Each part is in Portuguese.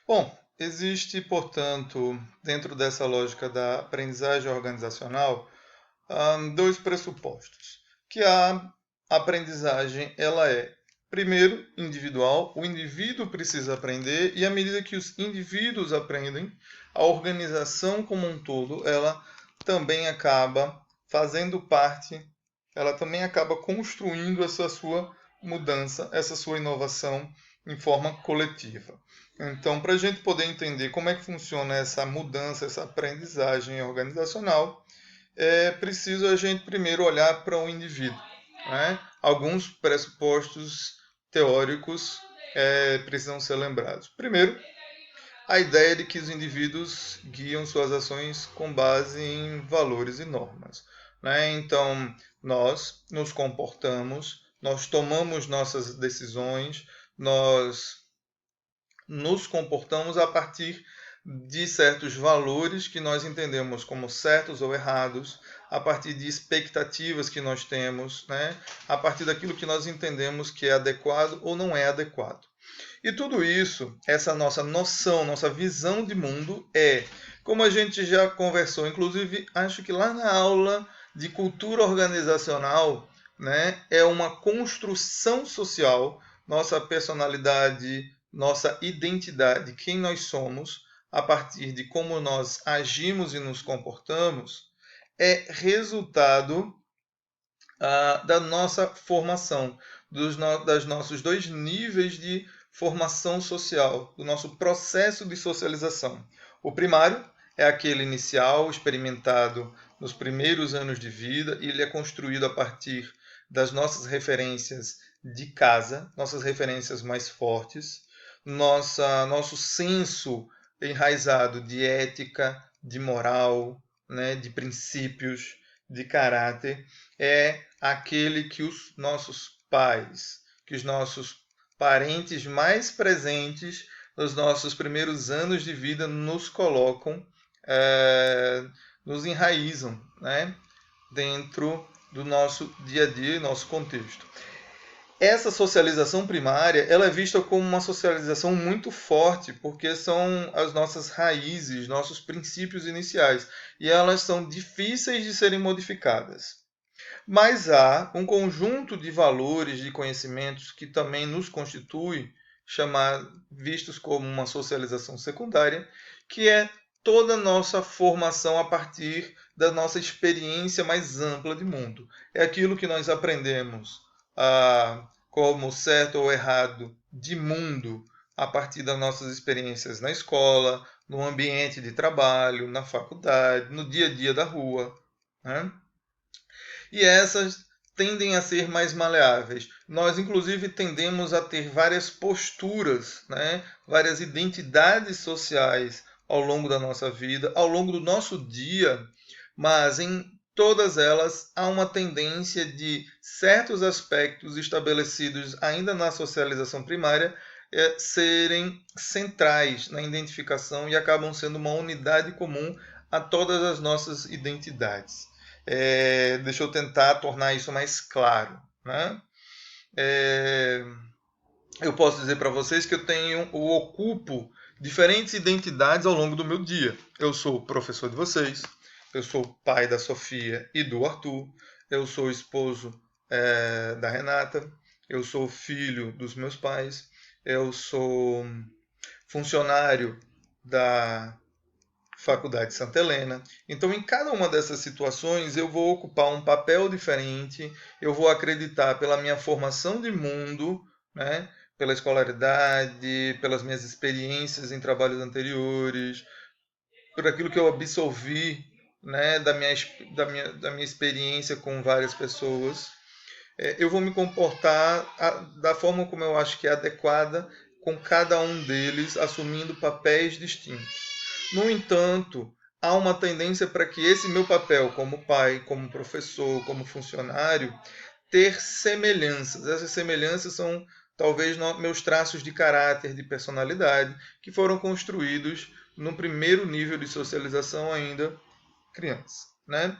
Bom, existe, portanto, dentro dessa lógica da aprendizagem organizacional, dois pressupostos. Que a aprendizagem ela é, primeiro, individual, o indivíduo precisa aprender e à medida que os indivíduos aprendem, a organização como um todo, ela também acaba fazendo parte, ela também acaba construindo essa sua mudança, essa sua inovação em forma coletiva. Então, para a gente poder entender como é que funciona essa mudança, essa aprendizagem organizacional, é preciso a gente primeiro olhar para o indivíduo. Né? Alguns pressupostos teóricos precisam ser lembrados. Primeiro, a ideia de que os indivíduos guiam suas ações com base em valores e normas. Né? Então, nós nos comportamos, nós tomamos nossas decisões, nós nos comportamos a partir de certos valores que nós entendemos como certos ou errados, a partir de expectativas que nós temos, né? A partir daquilo que nós entendemos que é adequado ou não é adequado. E tudo isso, essa nossa noção, nossa visão de mundo como a gente já conversou, inclusive acho que lá na aula de cultura organizacional, né, é uma construção social, nossa personalidade, nossa identidade, quem nós somos, a partir de como nós agimos e nos comportamos, é resultado da nossa formação, das nossos dois níveis de formação social, do nosso processo de socialização. O primário é aquele inicial, experimentado nos primeiros anos de vida, e ele é construído a partir das nossas referências de casa, nossas referências mais fortes, nosso senso enraizado de ética, de moral, né, de princípios, de caráter, é aquele que os nossos pais, que os nossos parentes mais presentes nos nossos primeiros anos de vida nos colocam, nos enraizam, né, dentro do nosso dia a dia e nosso contexto. Essa socialização primária ela é vista como uma socialização muito forte, porque são as nossas raízes, nossos princípios iniciais, e elas são difíceis de serem modificadas. Mas há um conjunto de valores, de conhecimentos que também nos constitui, vistos como uma socialização secundária, que é toda a nossa formação a partir da nossa experiência mais ampla de mundo. É aquilo que nós aprendemos como certo ou errado de mundo a partir das nossas experiências na escola, no ambiente de trabalho, na faculdade, no dia a dia da rua. Né? E essas tendem a ser mais maleáveis. Nós, inclusive, tendemos a ter várias posturas, né? Várias identidades sociais ao longo da nossa vida, ao longo do nosso dia, mas em todas elas há uma tendência de certos aspectos estabelecidos ainda na socialização primária serem centrais na identificação e acabam sendo uma unidade comum a todas as nossas identidades. Deixa eu tentar tornar isso mais claro. Né? É, eu posso dizer para vocês que eu ocupo diferentes identidades ao longo do meu dia. Eu sou professor de vocês, eu sou pai da Sofia e do Arthur, eu sou esposo da Renata, eu sou filho dos meus pais, eu sou funcionário da Faculdade Santa Helena. Então, em cada uma dessas situações, eu vou ocupar um papel diferente, eu vou acreditar pela minha formação de mundo, né? Pela escolaridade, pelas minhas experiências em trabalhos anteriores, por aquilo que eu absorvi, né? Da minha experiência com várias pessoas. Eu vou me comportar da forma como eu acho que é adequada com cada um deles, assumindo papéis distintos. No entanto, há uma tendência para que esse meu papel como pai, como professor, como funcionário, ter semelhanças. Essas semelhanças são talvez meus traços de caráter, de personalidade, que foram construídos no primeiro nível de socialização ainda criança. Né?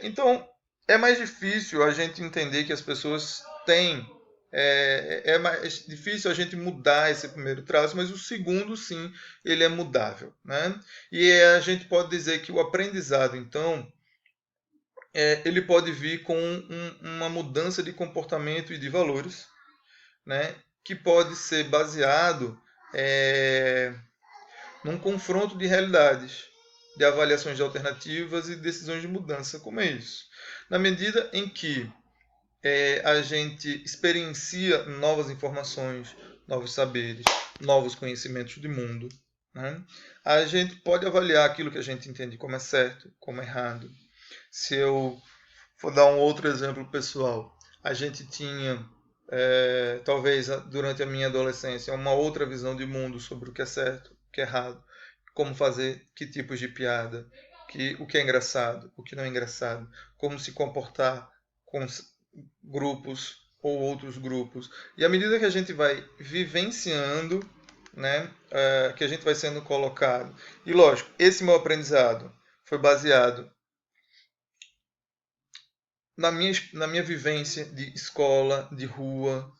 Então, é mais difícil a gente entender que as pessoas têm é mais difícil a gente mudar esse primeiro traço, mas o segundo, sim, ele é mudável, né? E a gente pode dizer que o aprendizado, então, ele pode vir com uma mudança de comportamento e de valores, né? Que pode ser baseado é, num confronto de realidades, de avaliações de alternativas e decisões de mudança. Como é isso? Na medida em que a gente experiencia novas informações, novos saberes, novos conhecimentos de mundo, né? A gente pode avaliar aquilo que a gente entende como é certo, como é errado. Se eu for dar um outro exemplo pessoal, a gente tinha, talvez durante a minha adolescência, uma outra visão de mundo sobre o que é certo, o que é errado, como fazer, que tipos de piada, o que é engraçado, o que não é engraçado, como se comportar com grupos ou outros grupos. E à medida que a gente vai vivenciando, né, que a gente vai sendo colocado. E lógico, esse meu aprendizado foi baseado na minha vivência de escola, de rua,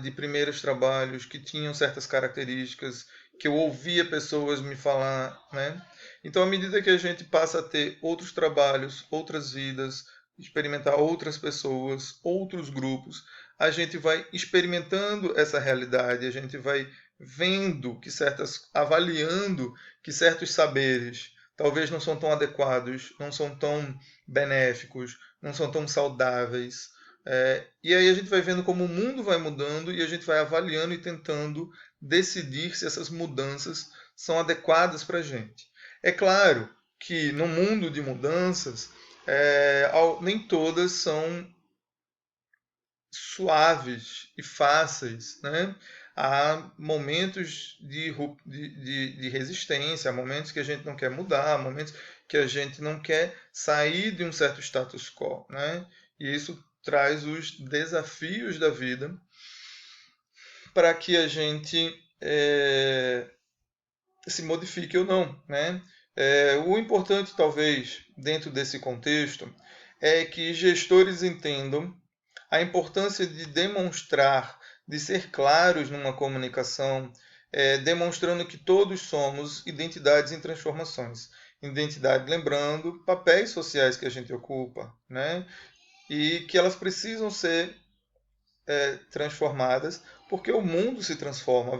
de primeiros trabalhos que tinham certas características, que eu ouvia pessoas me falar, né? Então, à medida que a gente passa a ter outros trabalhos, outras vidas, experimentar outras pessoas, outros grupos, a gente vai experimentando essa realidade, a gente vai vendo avaliando que certos saberes talvez não são tão adequados, não são tão benéficos, não são tão saudáveis. E aí a gente vai vendo como o mundo vai mudando e a gente vai avaliando e tentando decidir se essas mudanças são adequadas para a gente. É claro que no mundo de mudanças, nem todas são suaves e fáceis, né? Há momentos de resistência, há momentos que a gente não quer mudar, há momentos que a gente não quer sair de um certo status quo, né? E isso traz os desafios da vida para que a gente se modifique ou não, né? O importante, talvez, dentro desse contexto, é que gestores entendam a importância de demonstrar, de ser claros numa comunicação, demonstrando que todos somos identidades em transformações. Identidade, lembrando, papéis sociais que a gente ocupa, né? E que elas precisam ser transformadas porque o mundo se transforma.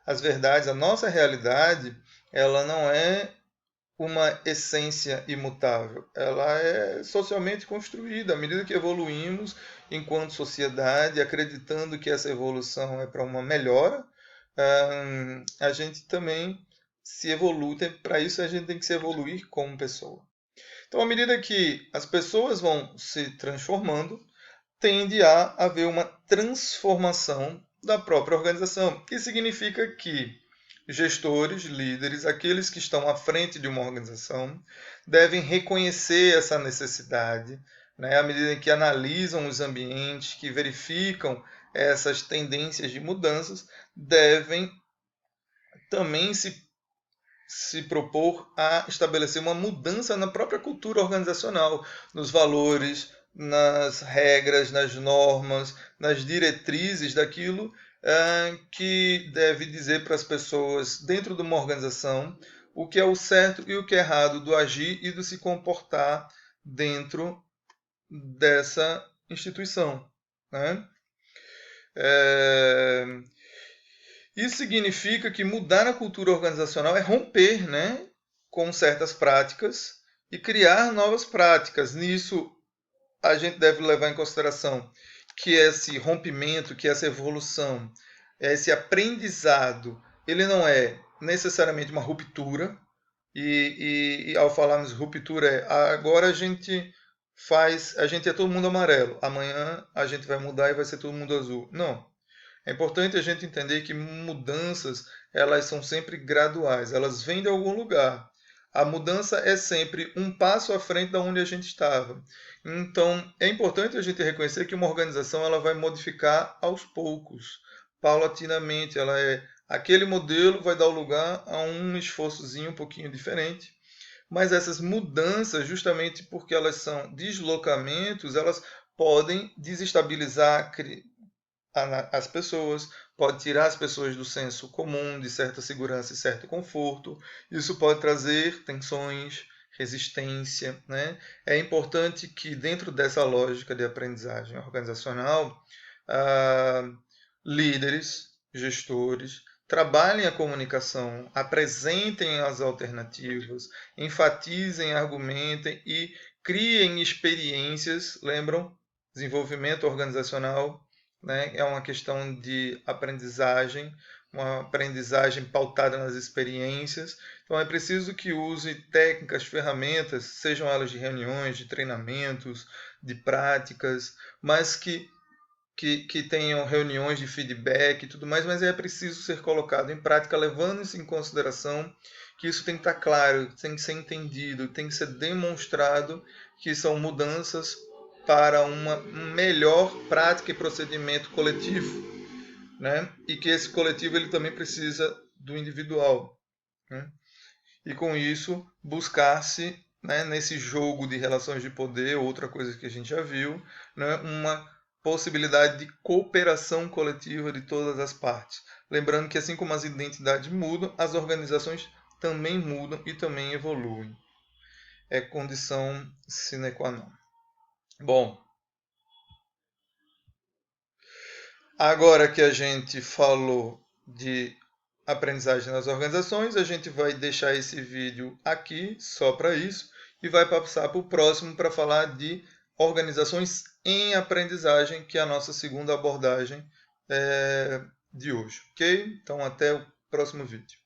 As verdades, a nossa realidade, ela não é uma essência imutável. Ela é socialmente construída. À medida que evoluímos enquanto sociedade, acreditando que essa evolução é para uma melhora, a gente também se evolui. Para isso, a gente tem que se evoluir como pessoa. Então, à medida que as pessoas vão se transformando, tende a haver uma transformação da própria organização. Isso significa que gestores, líderes, aqueles que estão à frente de uma organização, devem reconhecer essa necessidade, né, à medida que analisam os ambientes, que verificam essas tendências de mudanças, devem também se propor a estabelecer uma mudança na própria cultura organizacional, nos valores, nas regras, nas normas, nas diretrizes daquilo que deve dizer para as pessoas dentro de uma organização o que é o certo e o que é errado do agir e do se comportar dentro dessa instituição, né? Isso significa que mudar a cultura organizacional é romper, né, com certas práticas e criar novas práticas. Nisso, a gente deve levar em consideração que esse rompimento, que essa evolução, esse aprendizado, ele não é necessariamente uma ruptura. E ao falarmos ruptura, agora a gente é todo mundo amarelo, amanhã a gente vai mudar e vai ser todo mundo azul. Não. É importante a gente entender que mudanças, elas são sempre graduais, elas vêm de algum lugar. A mudança é sempre um passo à frente da onde a gente estava. Então, é importante a gente reconhecer que uma organização ela vai modificar aos poucos, paulatinamente. Aquele modelo vai dar lugar a um esforçozinho um pouquinho diferente. Mas essas mudanças, justamente porque elas são deslocamentos, elas podem desestabilizar, as pessoas, pode tirar as pessoas do senso comum, de certa segurança e certo conforto. Isso pode trazer tensões, resistência, né? É importante que dentro dessa lógica de aprendizagem organizacional, líderes, gestores, trabalhem a comunicação, apresentem as alternativas, enfatizem, argumentem e criem experiências. Lembram? Desenvolvimento organizacional, né? É uma questão de aprendizagem, uma aprendizagem pautada nas experiências. Então é preciso que use técnicas, ferramentas, sejam elas de reuniões, de treinamentos, de práticas, mas que tenham reuniões de feedback e tudo mais, mas é preciso ser colocado em prática, levando isso em consideração que isso tem que estar claro, tem que ser entendido, tem que ser demonstrado que são mudanças para uma melhor prática e procedimento coletivo, né? E que esse coletivo ele também precisa do individual, né? E com isso buscar-se, né, nesse jogo de relações de poder, outra coisa que a gente já viu, né, uma possibilidade de cooperação coletiva de todas as partes. Lembrando que assim como as identidades mudam, as organizações também mudam e também evoluem. É condição sine qua non. Bom, agora que a gente falou de aprendizagem nas organizações, a gente vai deixar esse vídeo aqui só para isso e vai passar para o próximo para falar de organizações em aprendizagem, que é a nossa segunda abordagem de hoje, ok? Então até o próximo vídeo.